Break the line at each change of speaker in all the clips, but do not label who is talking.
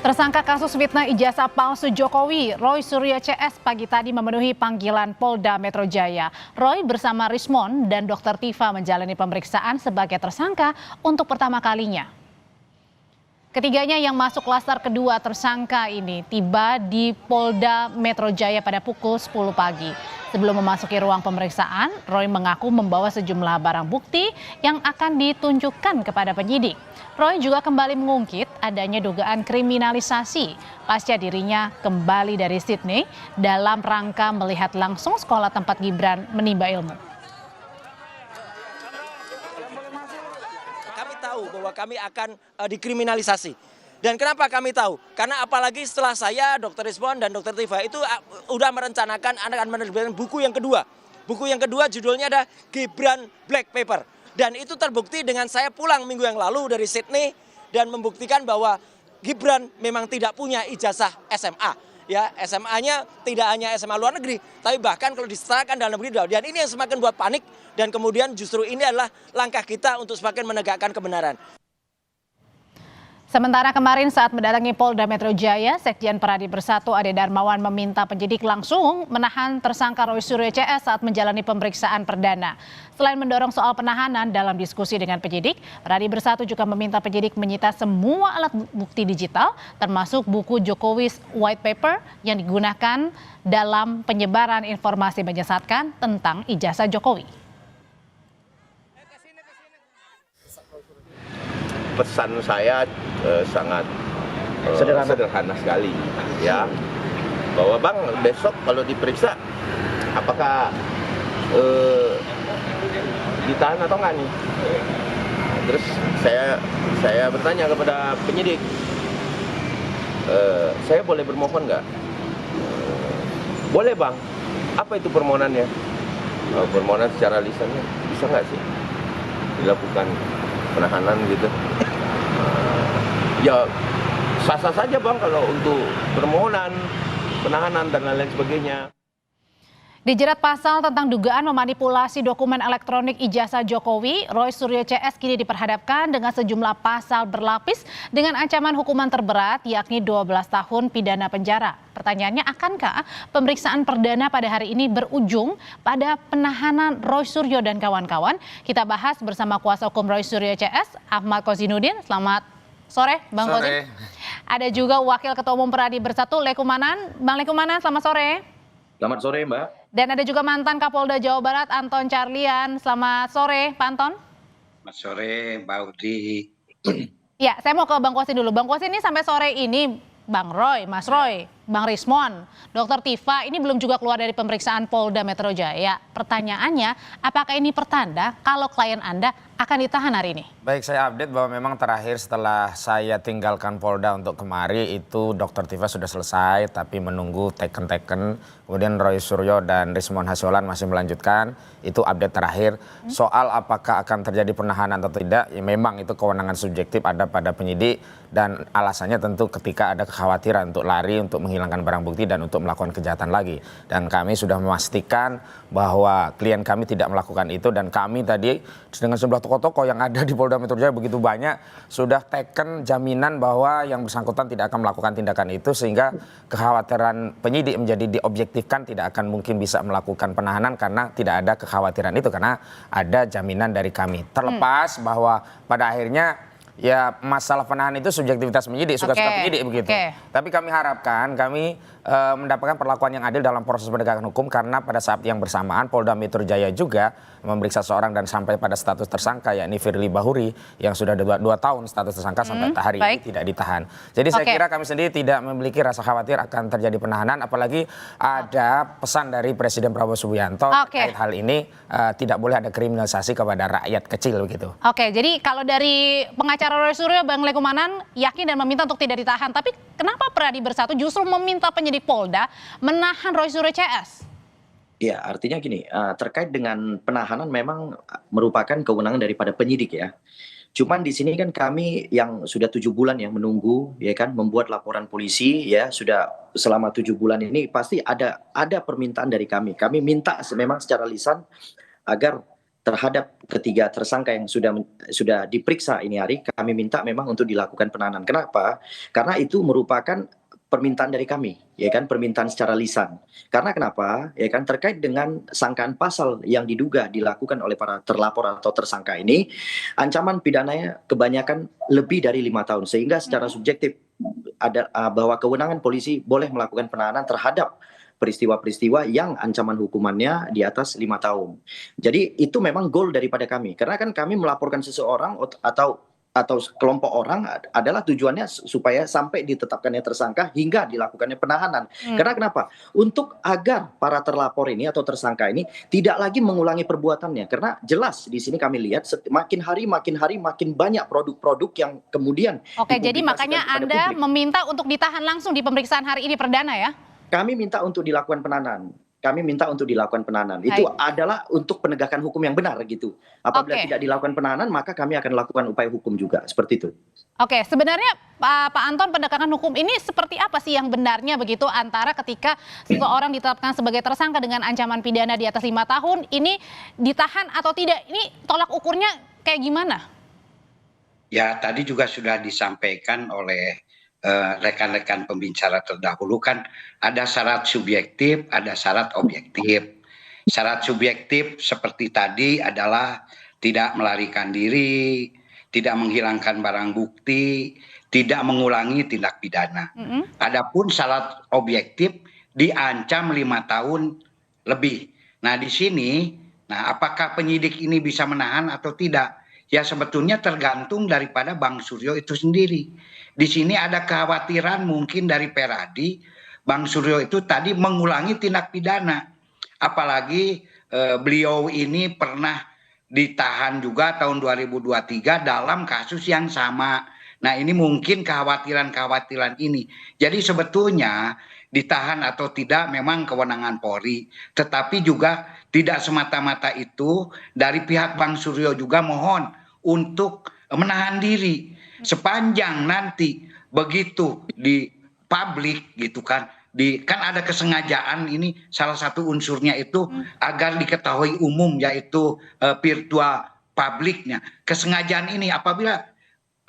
Tersangka kasus fitnah ijazah palsu Jokowi, Roy Suryo CS pagi tadi memenuhi panggilan Polda Metro Jaya. Roy bersama Rismon dan Dr. Tifa menjalani pemeriksaan sebagai tersangka untuk pertama kalinya. Ketiganya yang masuk klaster kedua tersangka ini tiba di Polda Metro Jaya pada pukul 10 pagi. Sebelum memasuki ruang pemeriksaan, Roy mengaku membawa sejumlah barang bukti yang akan ditunjukkan kepada penyidik. Roy juga kembali mengungkit adanya dugaan kriminalisasi pasca dirinya kembali dari Sydney dalam rangka melihat langsung sekolah tempat Gibran menimba ilmu.
Kami tahu bahwa kami akan dikriminalisasi. Dan kenapa kami tahu? Karena apalagi setelah saya, Dr. Rismon dan Dr. Tifa itu udah merencanakan akan menerbitkan buku yang kedua. Buku yang kedua judulnya ada Gibran Black Paper. Dan itu terbukti dengan saya pulang minggu yang lalu dari Sydney dan membuktikan bahwa Gibran memang tidak punya ijazah SMA. Ya, SMA-nya tidak hanya SMA luar negeri, tapi bahkan kalau diserahkan dalam negeri. Dan ini yang semakin buat panik dan kemudian justru ini adalah langkah kita untuk semakin menegakkan kebenaran.
Sementara kemarin saat mendatangi Polda Metro Jaya, Sekjen Peradi Bersatu Ade Darmawan meminta penyidik langsung menahan tersangka Roy Suryo CS saat menjalani pemeriksaan perdana. Selain mendorong soal penahanan dalam diskusi dengan penyidik, Peradi Bersatu juga meminta penyidik menyita semua alat bukti digital, termasuk buku Jokowi's White Paper yang digunakan dalam penyebaran informasi menyesatkan tentang ijazah Jokowi.
Pesan saya sangat sederhana sekali, ya, bahwa Bang besok kalau diperiksa apakah ditahan atau enggak nih. Terus saya bertanya kepada penyidik, saya boleh bermohon nggak? Boleh Bang. Apa itu permohonannya? Permohonan secara lisannya bisa nggak sih dilakukan penahanan gitu? Ya sah-sah saja Bang kalau untuk permohonan, penahanan dan lain-lain sebagainya.
Dijerat pasal tentang dugaan memanipulasi dokumen elektronik ijazah Jokowi, Roy Suryo CS kini diperhadapkan dengan sejumlah pasal berlapis dengan ancaman hukuman terberat yakni 12 tahun pidana penjara. Pertanyaannya, akankah pemeriksaan perdana pada hari ini berujung pada penahanan Roy Suryo dan kawan-kawan? Kita bahas bersama kuasa hukum Roy Suryo CS, Ahmad Kozinudin. Selamat sore, Bang Kozin. Ada juga Wakil Ketua Umum Peradi Bersatu, Lekumanan. Bang Lekumanan, selamat sore.
Selamat sore, Mbak.
Dan ada juga mantan Kapolda Jawa Barat, Anton Carlian. Selamat sore, Pak Anton.
Selamat sore, Mbak Udi.
Ya, saya mau ke Bang Kosin dulu. Bang Kosin, ini sampai sore ini, Bang Roy, Mas Roy, Bang Rismon, Dr. Tifa, ini belum juga keluar dari pemeriksaan Polda Metro Jaya. Pertanyaannya, apakah ini pertanda kalau klien Anda akan ditahan hari ini?
Baik, saya update bahwa memang terakhir setelah saya tinggalkan Polda untuk kemari itu Dr. Tifa sudah selesai tapi menunggu teken-teken. Kemudian Roy Suryo dan Rismon Hasiolan masih melanjutkan. Itu update terakhir. Soal apakah akan terjadi penahanan atau tidak, ya memang itu kewenangan subjektif ada pada penyidik. Dan alasannya tentu ketika ada kekhawatiran untuk lari, untuk menghilangkan barang bukti dan untuk melakukan kejahatan lagi. Dan kami sudah memastikan bahwa klien kami tidak melakukan itu. Dan kami tadi dengan sejumlah tokoh-tokoh yang ada di Polda Metro Jaya begitu banyak sudah teken jaminan bahwa yang bersangkutan tidak akan melakukan tindakan itu, sehingga kekhawatiran penyidik menjadi diobjektifkan, tidak akan mungkin bisa melakukan penahanan karena tidak ada kekhawatiran itu, karena ada jaminan dari kami. Terlepas bahwa pada akhirnya ya masalah penahanan itu subjektivitas penyidik, suka-suka penyidik begitu. Tapi kami harapkan kami mendapatkan perlakuan yang adil dalam proses penegakan hukum, karena pada saat yang bersamaan Polda Metro Jaya juga memeriksa seorang dan sampai pada status tersangka, yakni Firly Bahuri yang sudah 2 tahun status tersangka sampai hari ini tidak ditahan. Jadi saya kira kami sendiri tidak memiliki rasa khawatir akan terjadi penahanan, apalagi ada pesan dari Presiden Prabowo Subianto terkait hal ini, tidak boleh ada kriminalisasi kepada rakyat kecil begitu.
Oke, jadi kalau dari pengacara Roy Suryo, Bang Lekumanan yakin dan meminta untuk tidak ditahan, tapi kenapa Peradi Bersatu justru meminta penyidik Polda menahan Roy Suryo CS?
Ya, artinya gini, terkait dengan penahanan memang merupakan kewenangan daripada penyidik ya. Cuman di sini kan kami yang sudah 7 bulan yang menunggu, ya kan, membuat laporan polisi ya, sudah selama 7 bulan ini pasti ada permintaan dari kami. Kami minta memang secara lisan agar terhadap ketiga tersangka yang sudah diperiksa ini hari, kami minta memang untuk dilakukan penahanan. Kenapa? Karena itu merupakan permintaan dari kami, ya kan, permintaan secara lisan. Karena kenapa? Ya kan, terkait dengan sangkaan pasal yang diduga dilakukan oleh para terlapor atau tersangka ini, ancaman pidananya kebanyakan lebih dari 5 tahun, sehingga secara subjektif ada bahwa kewenangan polisi boleh melakukan penahanan terhadap peristiwa-peristiwa yang ancaman hukumannya di atas 5 tahun. Jadi itu memang goal daripada kami. Karena kan kami melaporkan seseorang atau kelompok orang adalah tujuannya supaya sampai ditetapkannya tersangka hingga dilakukannya penahanan. Karena kenapa? Untuk agar para terlapor ini atau tersangka ini tidak lagi mengulangi perbuatannya. Karena jelas di sini kami lihat makin hari makin banyak produk-produk yang kemudian
Oke, jadi makanya
dipublikasikan kepada
Anda
publik.
meminta untuk ditahan langsung di pemeriksaan hari ini perdana ya?
Kami minta untuk dilakukan penahanan.
Baik.
Itu adalah untuk penegakan hukum yang benar gitu. Apabila
Oke.
tidak dilakukan penahanan, maka kami akan lakukan upaya hukum juga. Seperti itu.
Oke, sebenarnya Pak Anton, penegakan hukum ini seperti apa sih yang benarnya begitu antara ketika seseorang ditetapkan sebagai tersangka dengan ancaman pidana di atas 5 tahun, ini ditahan atau tidak? Ini tolak ukurnya kayak gimana?
Ya, tadi juga sudah disampaikan oleh rekan-rekan pembicara terdahulu kan ada syarat subjektif, ada syarat objektif. Syarat subjektif seperti tadi adalah tidak melarikan diri, tidak menghilangkan barang bukti, tidak mengulangi tindak pidana. Adapun syarat objektif diancam 5 tahun lebih. Nah, di sini, apakah penyidik ini bisa menahan atau tidak? Ya sebetulnya tergantung daripada Bang Suryo itu sendiri. Di sini ada kekhawatiran mungkin dari Peradi, Bang Suryo itu tadi mengulangi tindak pidana. Apalagi beliau ini pernah ditahan juga tahun 2023 dalam kasus yang sama. Nah ini mungkin kekhawatiran-kekhawatiran ini. Jadi sebetulnya ditahan atau tidak memang kewenangan Polri. Tetapi juga tidak semata-mata itu dari pihak Bang Suryo juga mohon untuk menahan diri. Sepanjang nanti begitu di publik gitu kan. Kan ada kesengajaan ini salah satu unsurnya itu agar diketahui umum yaitu virtual publiknya. Kesengajaan ini apabila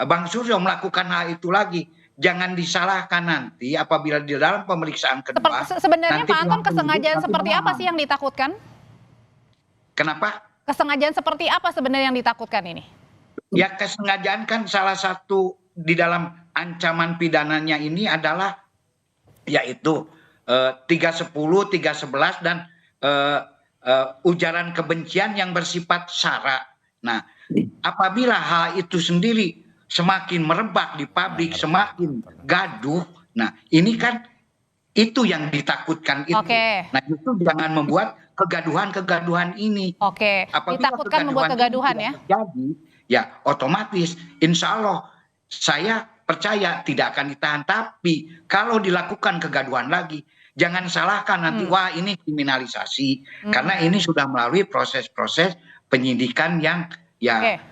Bang Suryo melakukan hal itu lagi, jangan disalahkan nanti apabila di dalam pemeriksaan kedua.
Sebenarnya
nanti
Pak Anton,
pihak
kesengajaan
penyidik
seperti
nanti
apa sih yang ditakutkan?
Kenapa?
Kesengajaan seperti apa sebenarnya yang ditakutkan ini?
Ya kesengajaan kan salah satu di dalam ancaman pidananya ini adalah yaitu 310, 311 dan ujaran kebencian yang bersifat sara. Nah, apabila hal itu sendiri semakin merebak di publik, semakin gaduh, nah ini kan itu yang ditakutkan itu.
Oke.
Nah itu jangan membuat kegaduhan-kegaduhan ini.
Oke,
Apabila
ditakutkan membuat kegaduhan
ini
ya?
tidak terjadi, ya otomatis insya Allah saya percaya tidak akan ditahan. Tapi kalau dilakukan kegaduhan lagi, jangan salahkan nanti wah ini kriminalisasi. Karena ini sudah melalui proses-proses penyidikan yang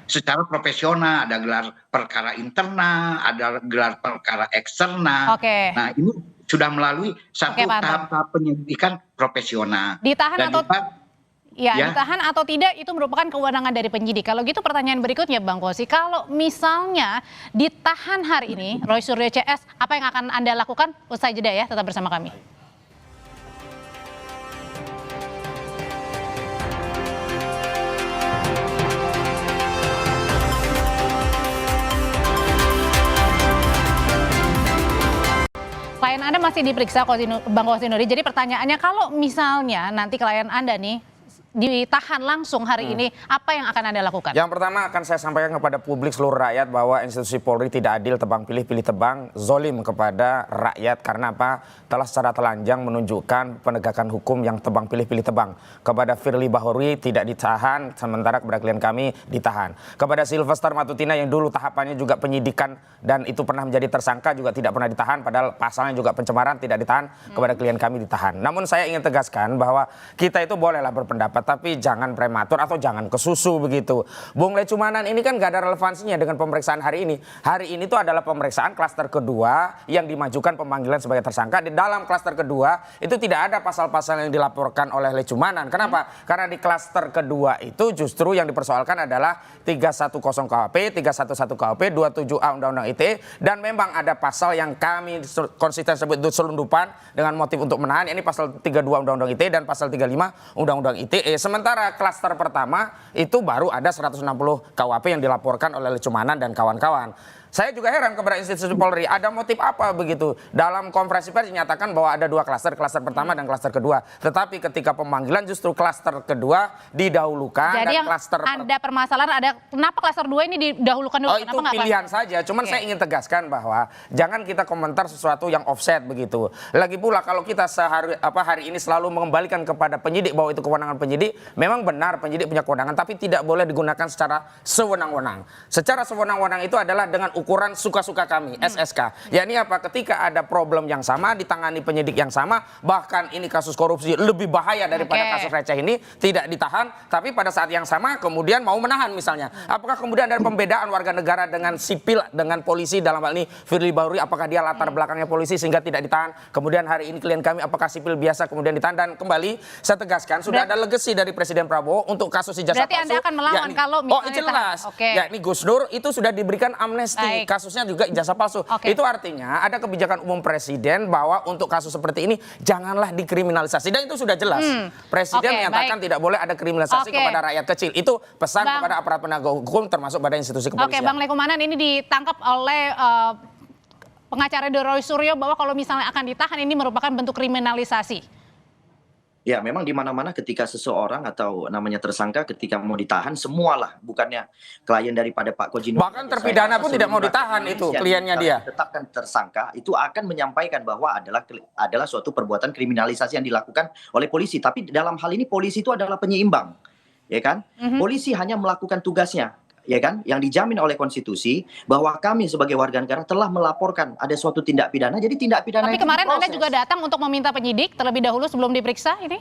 secara profesional. Ada gelar perkara internal, ada gelar perkara eksternal. Nah ini sudah melalui satu tahap penyidikan profesional.
Ditahan ditahan atau tidak itu merupakan kewenangan dari penyidik. Kalau gitu pertanyaan berikutnya Bang Kosi, kalau misalnya ditahan hari ini Roy Suryo CS, apa yang akan Anda lakukan? Usai jeda ya, tetap bersama kami. Klien Anda masih diperiksa Bang Kosinuri. Jadi pertanyaannya, kalau misalnya nanti klien Anda nih ditahan langsung hari ini, apa yang akan Anda lakukan?
Yang pertama akan saya sampaikan kepada publik seluruh rakyat bahwa institusi Polri tidak adil, tebang pilih, pilih tebang, zolim kepada rakyat. Karena apa? Telah secara telanjang menunjukkan penegakan hukum yang tebang pilih, pilih tebang. Kepada Firly Bahuri tidak ditahan, sementara kepada klien kami ditahan. Kepada Sylvester Matutina yang dulu tahapannya juga penyidikan dan itu pernah menjadi tersangka juga tidak pernah ditahan, padahal pasalnya juga pencemaran, tidak ditahan. Kepada klien kami ditahan. Namun saya ingin tegaskan bahwa kita itu bolehlah berpendapat tetapi jangan prematur atau jangan kesusu begitu. Bung Lecumanan ini kan gak ada relevansinya dengan pemeriksaan hari ini. Hari ini itu adalah pemeriksaan klaster kedua yang dimajukan pemanggilan sebagai tersangka. Di dalam klaster kedua itu tidak ada pasal-pasal yang dilaporkan oleh Lecumanan. Kenapa? Karena di klaster kedua itu justru yang dipersoalkan adalah 310 KUHP, 311 KUHP, 27A Undang-Undang ITE, dan memang ada pasal yang kami konsisten sebut itu selundupan dengan motif untuk menahan, ini pasal 32 Undang-Undang ITE dan pasal 35 Undang-Undang ITE. Sementara klaster pertama itu baru ada 160 KUHP yang dilaporkan oleh Lecumanan dan kawan-kawan. Saya juga heran kepada institusi Polri, ada motif apa begitu? Dalam konferensi pers dinyatakan bahwa ada dua klaster pertama dan klaster kedua. Tetapi ketika pemanggilan justru klaster kedua didahulukan.
Jadi
dan
yang
klaster
ada permasalahan ada kenapa klaster 2 ini didahulukan dulu?
Oh, itu pilihan saja. Cuman saya ingin tegaskan bahwa jangan kita komentar sesuatu yang offset begitu. Lagi pula kalau kita hari ini selalu mengembalikan kepada penyidik bahwa itu kewenangan penyidik, memang benar penyidik punya kewenangan, tapi tidak boleh digunakan secara sewenang-wenang. Secara sewenang-wenang itu adalah dengan ukuran suka-suka kami, SSK. Ya ini apa? Ketika ada problem yang sama, ditangani penyidik yang sama, bahkan ini kasus korupsi lebih bahaya daripada kasus receh ini, tidak ditahan, tapi pada saat yang sama kemudian mau menahan misalnya. Apakah kemudian ada pembedaan warga negara dengan sipil, dengan polisi, dalam hal ini Firly Bahuri, apakah dia latar belakangnya polisi sehingga tidak ditahan? Kemudian hari ini klien kami apakah sipil biasa kemudian ditahan? Dan kembali saya tegaskan, sudah ada legasi dari Presiden Prabowo untuk kasus ijazah palsu.
Berarti Anda akan melawan kalau misalnya
jelas. Ya ini Gus Dur itu sudah diberikan amnesti. Kasusnya juga ijazah palsu. Itu artinya ada kebijakan umum Presiden bahwa untuk kasus seperti ini janganlah dikriminalisasi. Dan itu sudah jelas. Presiden menyatakan tidak boleh ada kriminalisasi kepada rakyat kecil. Itu pesan kepada aparat penegak hukum termasuk pada institusi kepolisian.
Oke, Bang Lecumanan ini ditangkap oleh pengacara Roy Suryo bahwa kalau misalnya akan ditahan ini merupakan bentuk kriminalisasi.
Ya, memang di mana-mana ketika seseorang atau namanya tersangka ketika mau ditahan semualah, bukannya klien daripada Pak Kojino.
Bahkan terpidana pun tidak mau ditahan itu kliennya dia.
Tetapkan tersangka itu akan menyampaikan bahwa adalah suatu perbuatan kriminalisasi yang dilakukan oleh polisi. Tapi dalam hal ini polisi itu adalah penyeimbang, ya kan? Polisi hanya melakukan tugasnya, ya kan, yang dijamin oleh konstitusi bahwa kami sebagai warga negara telah melaporkan ada suatu tindak pidana, jadi tindak pidana.
Tapi kemarin Anda juga datang untuk meminta penyidik terlebih dahulu sebelum diperiksa ini?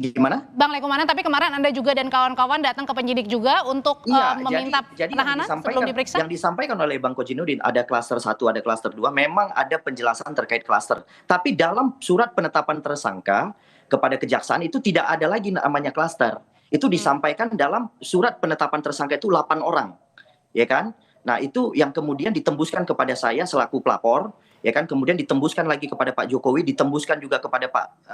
Gimana?
Bang Lecumanan, tapi kemarin Anda juga dan kawan-kawan datang ke penyidik juga untuk meminta penahanan sebelum diperiksa?
Yang disampaikan oleh Bang Kojinudin ada klaster 1, ada klaster 2, memang ada penjelasan terkait klaster. Tapi dalam surat penetapan tersangka kepada kejaksaan itu tidak ada lagi namanya klaster. Itu disampaikan dalam surat penetapan tersangka itu 8 orang, ya kan? Nah itu yang kemudian ditembuskan kepada saya selaku pelapor, ya kan? Kemudian ditembuskan lagi kepada Pak Jokowi, ditembuskan juga kepada Pak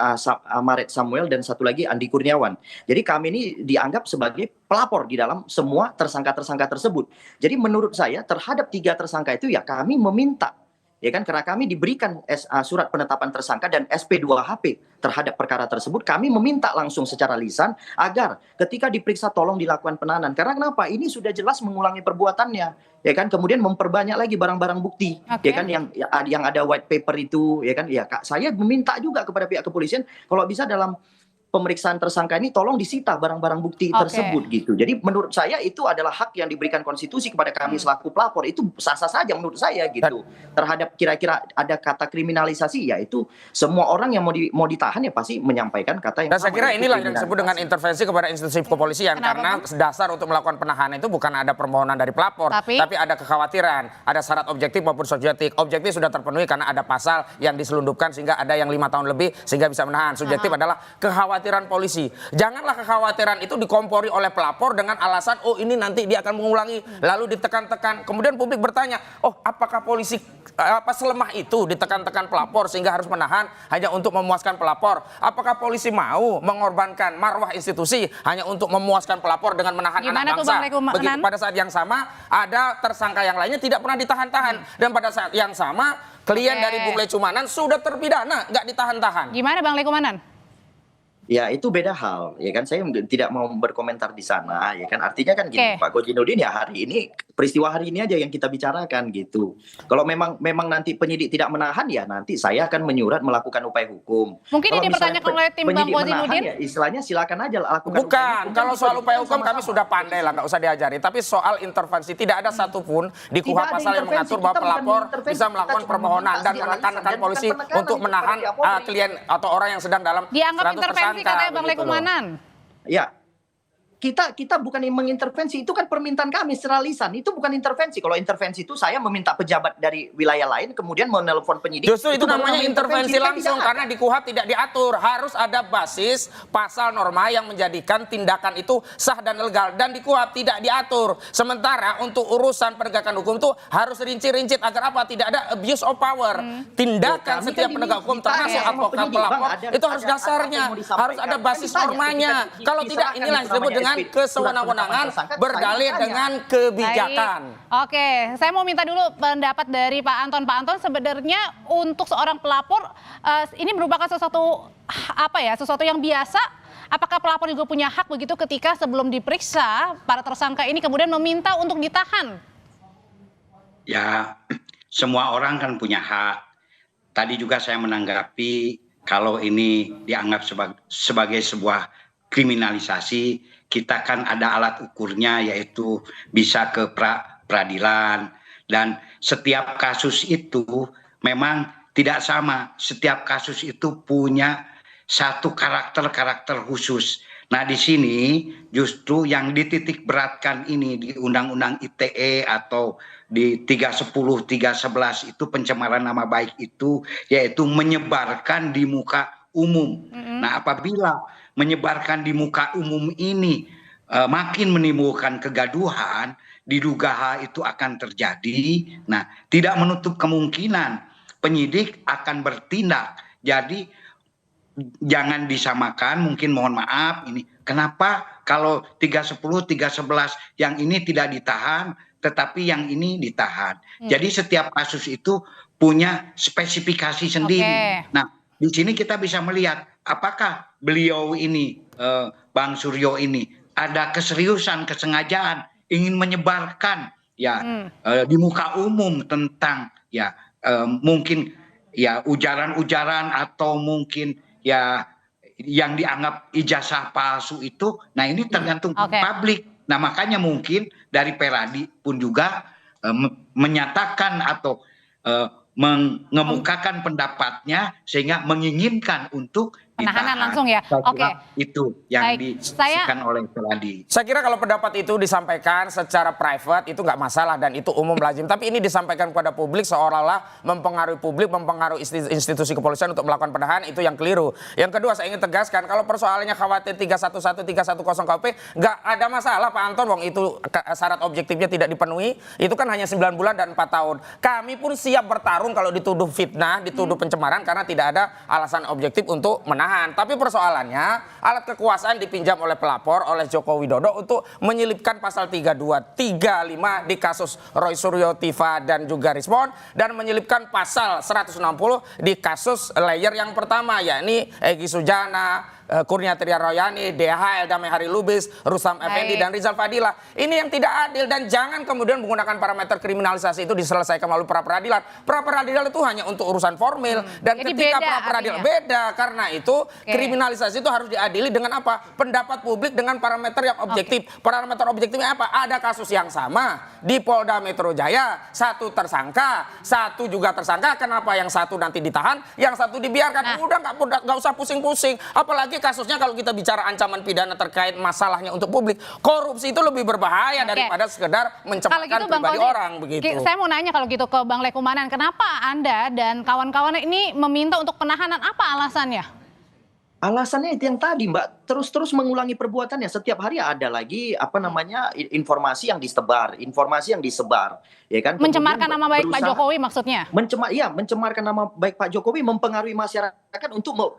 Maret Samuel dan satu lagi Andi Kurniawan. Jadi kami ini dianggap sebagai pelapor di dalam semua tersangka-tersangka tersebut. Jadi menurut saya terhadap 3 tersangka itu ya kami meminta, ya kan, karena kami diberikan surat penetapan tersangka dan SP2HP terhadap perkara tersebut, kami meminta langsung secara lisan agar ketika diperiksa tolong dilakukan penahanan. Karena kenapa? Ini sudah jelas mengulangi perbuatannya, ya kan, kemudian memperbanyak lagi barang-barang bukti, ya kan, yang ada white paper itu, ya kan, ya Kak, saya meminta juga kepada pihak kepolisian kalau bisa dalam pemeriksaan tersangka ini tolong disita barang-barang bukti tersebut gitu. Jadi menurut saya itu adalah hak yang diberikan konstitusi kepada kami selaku pelapor, itu sah-sah saja menurut saya gitu. Terhadap kira-kira ada kata kriminalisasi, ya itu semua orang yang mau ditahan ya pasti menyampaikan kata yang
Dan saya kira inilah yang disebut dengan intervensi kepada institusi kepolisian. Karena dasar untuk melakukan penahanan itu bukan ada permohonan dari pelapor, tapi ada kekhawatiran, ada syarat objektif maupun subjektif. Objektif sudah terpenuhi karena ada pasal yang diselundupkan sehingga ada yang 5 tahun lebih sehingga bisa menahan. Subjektif adalah kekhawatiran polisi. Janganlah kekhawatiran itu dikompori oleh pelapor dengan alasan oh ini nanti dia akan mengulangi, lalu ditekan-tekan. Kemudian publik bertanya, oh apakah polisi selemah itu ditekan-tekan pelapor sehingga harus menahan hanya untuk memuaskan pelapor? Apakah polisi mau mengorbankan marwah institusi hanya untuk memuaskan pelapor dengan menahan anak bangsa? Begitu pada saat yang sama ada tersangka yang lainnya tidak pernah ditahan-tahan, dan pada saat yang sama klien dari Bung Lecumanan sudah terpidana nggak ditahan-tahan.
Gimana Bang Lecumanan?
Ya itu beda hal, ya kan saya tidak mau berkomentar di sana, ya kan artinya kan gini,
Oke.
Pak Kojinuddin ya hari ini peristiwa hari ini aja yang kita bicarakan gitu. Kalau memang nanti penyidik tidak menahan ya nanti saya akan menyurat melakukan upaya hukum.
Mungkin
Kalau
ini
misalnya
dipertanyakan oleh tim Bang
penyidik menahan
Kozinudin.
ya istilahnya silakan aja lakukan upaya
Bukan,
hukum.
kalau
Dan
soal
itu
upaya hukum
sama-sama.
kami sudah pandai lah, nggak usah diajari. Tapi soal intervensi, tidak ada satupun di
Tidak
KUHP
ada
pasal yang
intervensi,
mengatur bahwa
kita bukan
pelapor
mengintervensi,
bisa
kita
melakukan
cuma
permohonan
meminta
dan
dialihkan,
menekan
dan bukan
polisi
penekanan
untuk
itu
menahan
kepada Kapolri.
klien atau orang yang sedang dalam
Dianggap
status
intervensi
tersangka,
katanya Bang
begitu loh.
Lekumanan.
Ya, kita bukan yang mengintervensi, itu kan permintaan kami secara lisan, itu bukan intervensi. Kalau intervensi itu saya meminta pejabat dari wilayah lain kemudian menelpon penyidik.
Justru itu
baru
namanya intervensi
kan
langsung
tidak ada.
karena di KUHP tidak diatur. Harus ada basis pasal norma yang menjadikan tindakan itu sah dan legal dan di KUHP tidak diatur. Sementara untuk urusan penegakan hukum itu harus rinci-rinci agar apa? Tidak ada abuse of power. Tindakan
Kami
setiap
kan
penegak hukum
ditanya
termasuk
sama
advokat
penyidik,
pelapor
Bang, ada-
itu harus
ada apa
dasarnya.
yang mau disampaikan.
Harus ada basis
Kan ditanya,
normanya.
ketika
Kalau tidak
diserahkan
inilah
itu
disebut
namanya
dengan
SP,
kesewenang-wenangan
surat penetapan
berdalih
tersangka,
dengan
saya
kebijakan.
Baik. Oke, saya mau minta dulu pendapat dari Pak Anton. Pak Anton, sebenarnya untuk seorang pelapor ini merupakan sesuatu sesuatu yang biasa. Apakah pelapor juga punya hak begitu ketika sebelum diperiksa para tersangka ini kemudian meminta untuk ditahan?
Ya, semua orang kan punya hak. Tadi juga saya menanggapi kalau ini dianggap sebagai sebuah kriminalisasi, kita kan ada alat ukurnya yaitu bisa ke peradilan. Dan setiap kasus itu memang tidak sama. Setiap kasus itu punya satu karakter khusus. Nah di sini justru yang dititik beratkan ini di Undang-Undang ITE atau di 310, 311 itu pencemaran nama baik itu yaitu menyebarkan di muka umum. Nah apabila menyebarkan di muka umum ini makin menimbulkan kegaduhan, diduga hal itu akan terjadi. Nah tidak menutup kemungkinan penyidik akan bertindak. Jadi jangan disamakan, mungkin mohon maaf ini kenapa kalau 310, 311 yang ini tidak ditahan tetapi yang ini ditahan. Jadi setiap kasus itu punya spesifikasi sendiri.
Oke.
Nah, di sini kita bisa melihat apakah beliau ini Bang Suryo ini ada keseriusan, kesengajaan ingin menyebarkan ya di muka umum tentang ya mungkin ya ujaran-ujaran atau mungkin ya yang dianggap ijazah palsu itu. Nah ini tergantung publik. Nah makanya mungkin dari Peradi pun juga menyatakan atau mengemukakan pendapatnya sehingga menginginkan untuk
Penahanan
ditahan.
langsung ya.
Saya
Oke.
kira itu yang
Baik.
disampaikan oleh Peradi.
Saya kira kalau pendapat itu disampaikan secara private itu nggak masalah dan itu umum lazim. Tapi ini disampaikan kepada publik seolah-olah mempengaruhi publik, mempengaruhi institusi kepolisian untuk melakukan penahanan, itu yang keliru. Yang kedua saya ingin tegaskan kalau persoalannya khawatir 311, 310 KUP nggak ada masalah Pak Anton, wong itu syarat objektifnya tidak dipenuhi, itu kan hanya 9 bulan dan 4 tahun. Kami pun siap bertarung kalau dituduh fitnah, dituduh pencemaran karena tidak ada alasan objektif untuk menahan. Tapi persoalannya alat kekuasaan dipinjam oleh pelapor, oleh Joko Widodo untuk menyelipkan pasal 32, 35 di kasus Roy Suryo, Tiva dan juga Rismon dan menyelipkan pasal 160 di kasus layer yang pertama yakni Egy Sujana, Kurniatria Royani, DHL, Damai Hari Lubis, Rustam Effendi dan Rizal Fadila. Ini yang tidak adil dan jangan kemudian menggunakan parameter kriminalisasi itu diselesaikan melalui pra peradilan. Pra peradilan itu hanya untuk urusan formil dan
Jadi
ketika
beda
pra peradilan
artinya.
beda karena itu kriminalisasi itu harus diadili dengan apa? Pendapat publik dengan parameter yang objektif. Parameter objektifnya apa? Ada kasus yang sama di Polda Metro Jaya, satu tersangka, satu juga tersangka. Kenapa yang satu nanti ditahan, yang satu dibiarkan? Udah nggak usah pusing-pusing. Apalagi kasusnya kalau kita bicara ancaman pidana terkait masalahnya untuk publik, korupsi itu lebih berbahaya daripada sekedar mencemarkan pribadi orang begitu.
Saya mau nanya kalau gitu ke Bang Lekumanan, kenapa Anda dan kawan-kawan ini meminta untuk penahanan, apa alasannya?
Alasannya itu yang tadi Mbak, terus mengulangi perbuatannya. Setiap hari ada lagi informasi yang disebar, ya kan?
Mencemarkan
Kemudian
nama baik Pak
berusaha-
Jokowi maksudnya?
mencemarkan nama baik Pak Jokowi, mempengaruhi masyarakat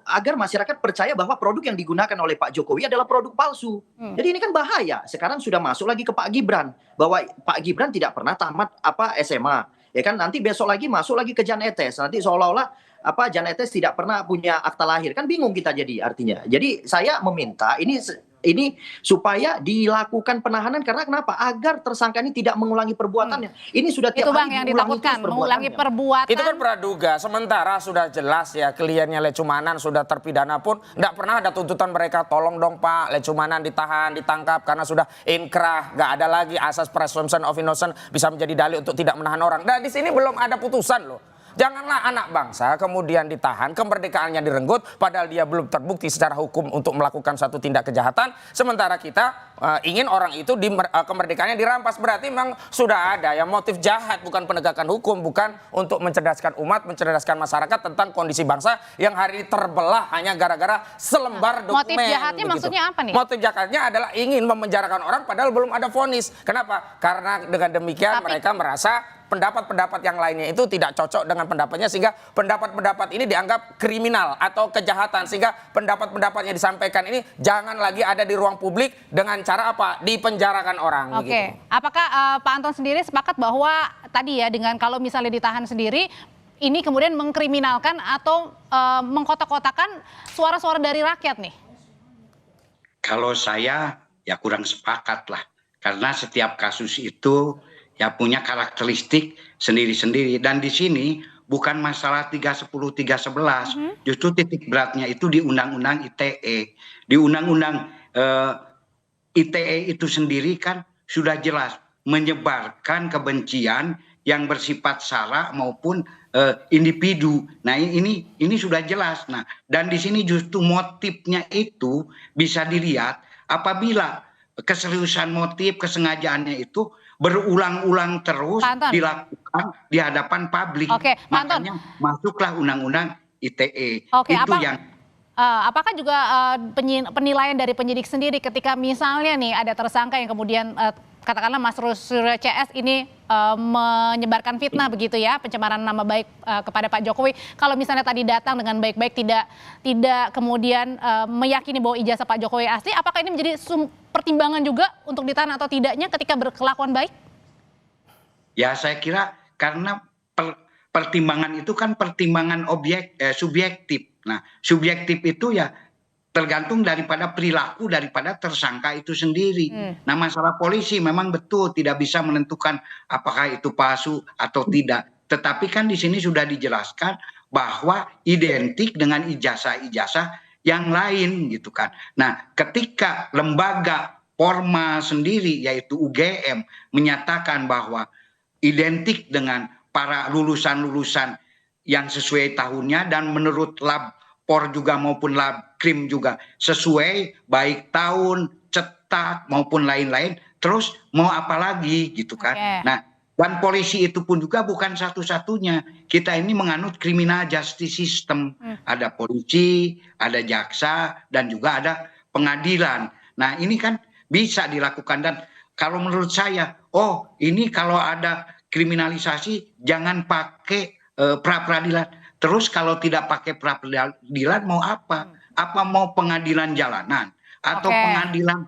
agar masyarakat percaya bahwa produk yang digunakan oleh Pak Jokowi adalah produk palsu. Jadi ini kan bahaya. Sekarang sudah masuk lagi ke Pak Gibran, bahwa Pak Gibran tidak pernah tamat SMA. Ya kan nanti besok lagi masuk lagi ke Jan Etes. Nanti seolah-olah Jan Etes tidak pernah punya akta lahir, kan bingung kita jadi artinya. Jadi saya meminta ini supaya dilakukan penahanan karena kenapa? Agar tersangka ini tidak mengulangi perbuatannya. Ini sudah tiap
Itu Bang
hari
yang
diulangi
ditakutkan,
terus
mengulangi perbuatan.
Itu kan praduga, sementara sudah jelas ya kliennya Lecumanan sudah terpidana pun tidak pernah ada tuntutan mereka, tolong dong Pak Lecumanan ditahan, ditangkap karena sudah inkrah, nggak ada lagi asas presumption of innocence bisa menjadi dalil untuk tidak menahan orang. Nah di sini belum ada putusan loh. Janganlah anak bangsa kemudian ditahan, kemerdekaannya direnggut, padahal dia belum terbukti secara hukum untuk melakukan suatu tindak kejahatan. Sementara kita ingin orang itu kemerdekaannya dirampas. Berarti memang sudah ada ya motif jahat, bukan penegakan hukum, bukan untuk mencerdaskan umat, mencerdaskan masyarakat tentang kondisi bangsa yang hari ini terbelah hanya gara-gara selembar dokumen.
Motif jahatnya
begitu.
Maksudnya apa nih?
Motif jahatnya adalah ingin memenjarakan orang padahal belum ada vonis. Kenapa? Karena dengan demikian mereka merasa pendapat-pendapat yang lainnya itu tidak cocok dengan pendapatnya sehingga pendapat-pendapat ini dianggap kriminal atau kejahatan sehingga pendapat-pendapatnya disampaikan ini jangan lagi ada di ruang publik dengan cara apa? Dipenjarakan orang.
Oke,
Begitu.
apakah Pak Anton sendiri sepakat bahwa tadi ya dengan kalau misalnya ditahan sendiri ini kemudian mengkriminalkan atau mengkotak-kotakan suara-suara dari rakyat nih?
Kalau saya ya kurang sepakat lah, karena setiap kasus itu ya punya karakteristik sendiri-sendiri, dan di sini bukan masalah 310 311, justru titik beratnya itu di Undang-Undang ITE. Di Undang-Undang ITE itu sendiri kan sudah jelas menyebarkan kebencian yang bersifat sara maupun individu. Nah ini sudah jelas. Nah dan di sini justru motifnya itu bisa dilihat apabila keseriusan motif, kesengajaannya itu berulang-ulang terus dilakukan di hadapan publik.
Oke,
makanya masuklah Undang-Undang ITE.
Oke,
itu yang
apakah juga penilaian dari penyidik sendiri ketika misalnya nih ada tersangka yang kemudian katakanlah Mas Surya CS ini menyebarkan fitnah begitu ya, pencemaran nama baik kepada Pak Jokowi. Kalau misalnya tadi datang dengan baik-baik tidak kemudian meyakini bahwa ijazah Pak Jokowi asli, apakah ini menjadi pertimbangan juga untuk ditahan atau tidaknya ketika berkelakuan baik?
Ya saya kira karena pertimbangan itu kan pertimbangan subjektif. Nah subjektif itu ya tergantung daripada perilaku daripada tersangka itu sendiri. Nah masalah polisi memang betul tidak bisa menentukan apakah itu palsu atau tidak. Tetapi kan di sini sudah dijelaskan bahwa identik dengan ijazah-ijazah yang lain gitu kan. Nah ketika lembaga formal sendiri yaitu UGM menyatakan bahwa identik dengan para lulusan-lulusan yang sesuai tahunnya dan menurut Labpor juga maupun Labkrim juga sesuai baik tahun, cetak maupun lain-lain, terus mau apa lagi gitu kan. Nah dan polisi itu pun juga bukan satu-satunya. Kita ini menganut criminal justice system. Ada polisi, ada jaksa, dan juga ada pengadilan. Nah ini kan bisa dilakukan dan kalau menurut saya, oh ini kalau ada kriminalisasi jangan pakai pra-peradilan. Terus kalau tidak pakai pra-peradilan mau apa? Apa mau pengadilan jalanan atau pengadilan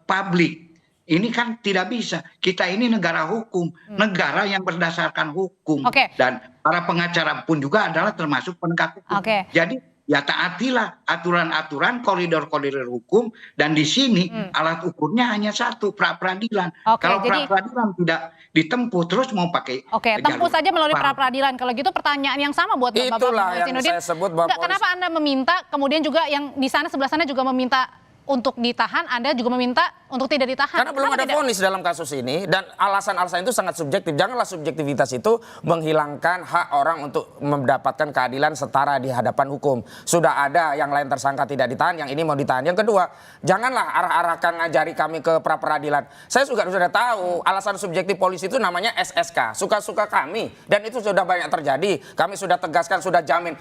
publik? Ini kan tidak bisa. Kita ini negara hukum, negara yang berdasarkan hukum. Dan para pengacara pun juga adalah termasuk penegak hukum. Jadi ya taatilah aturan-aturan koridor-koridor hukum dan di sini alat ukurnya hanya satu, pra-peradilan. Kalau pra-peradilan tidak ditempuh terus mau pakai
tempuh saja melalui pra-peradilan. Kalau gitu pertanyaan yang sama buat Bapak Burhanuddin.
Saya sebut bahwa
kenapa Anda meminta kemudian juga yang di sana sebelah sana juga meminta untuk ditahan, Anda juga meminta untuk tidak ditahan.
Karena belum ada vonis dalam kasus ini dan alasan-alasan itu sangat subjektif. Janganlah subjektivitas itu menghilangkan hak orang untuk mendapatkan keadilan setara di hadapan hukum. Sudah ada yang lain tersangka tidak ditahan, yang ini mau ditahan. Yang kedua, janganlah arah-arahkan ngajari kami ke pra-peradilan. Saya juga sudah tahu alasan subjektif polisi itu namanya SSK, suka-suka kami. Dan itu sudah banyak terjadi. Kami sudah tegaskan, sudah jamin.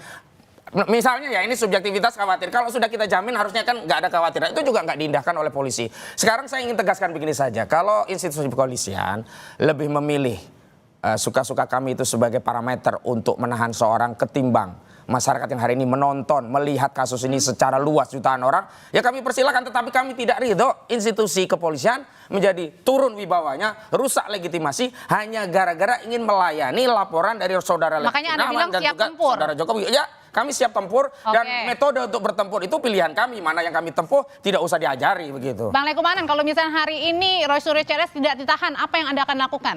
Misalnya ya ini subjektivitas khawatir. Kalau sudah kita jamin harusnya kan nggak ada kekhawatiran. Itu juga nggak diindahkan oleh polisi. Sekarang saya ingin tegaskan begini saja. Kalau institusi kepolisian lebih memilih suka-suka kami itu sebagai parameter untuk menahan seorang ketimbang masyarakat yang hari ini menonton, melihat kasus ini secara luas jutaan orang, ya kami persilakan, tetapi kami tidak ridho institusi kepolisian menjadi turun wibawanya, rusak legitimasi hanya gara-gara ingin melayani laporan dari saudara
Makanya Anda
Lesti
bilang
dan
siap
juga
tempur.
saudara Jokowi. Ya, kami siap tempur dan metode untuk bertempur itu pilihan kami. Mana yang kami tempuh tidak usah diajari begitu.
Bang Lekumanan, kalau misalnya hari ini Roy Suryo CS tidak ditahan, apa yang Anda akan lakukan?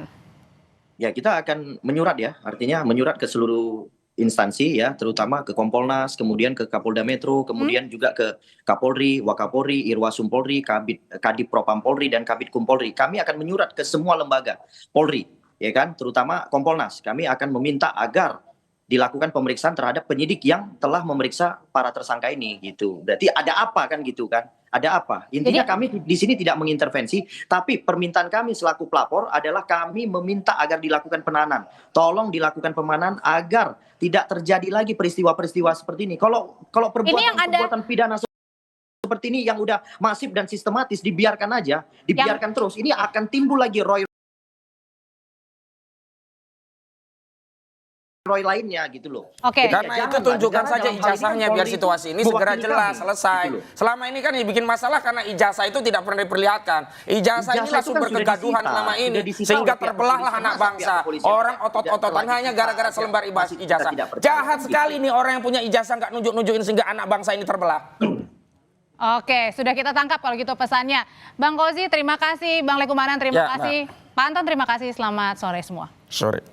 Ya, kita akan menyurat ya, artinya menyurat ke seluruh instansi ya, terutama ke Kompolnas, kemudian ke Kapolda Metro, kemudian juga ke Kapolri, Wakapolri, Irwasum Polri, Kadip Propam Polri, dan Kabitkum Polri. Kami akan menyurat ke semua lembaga Polri, ya kan, terutama Kompolnas. Kami akan meminta agar dilakukan pemeriksaan terhadap penyidik yang telah memeriksa para tersangka ini gitu. Berarti ada apa kan gitu kan? Ada apa? Intinya kami di sini tidak mengintervensi, tapi permintaan kami selaku pelapor adalah kami meminta agar dilakukan penahanan. Tolong dilakukan penahanan agar tidak terjadi lagi peristiwa-peristiwa seperti ini. Kalau perbuatan pidana seperti ini yang udah masif dan sistematis dibiarkan aja, dibiarkan terus, ini akan timbul lagi Roy lainnya gitu loh.
Oke.
Karena itu tunjukkan saja ijazahnya biar situasi ini segera jelas, selesai.
Gitu
Selama ini kan dibikin masalah karena ijazah itu tidak pernah diperlihatkan. Ijazah inilah sumber kegaduhan selama ini. Sehingga terbelahlah anak bangsa. Orang otot-ototan hanya gara-gara selembar ijazah. Jahat sekali nih orang yang punya ijazah nggak nunjuk-nunjukin sehingga anak bangsa ini terbelah.
Oke, sudah kita tangkap kalau gitu pesannya. Bang Kozi, terima kasih. Bang Lekumanan, terima kasih. Pak Anton, terima kasih. Selamat sore semua.
Sore.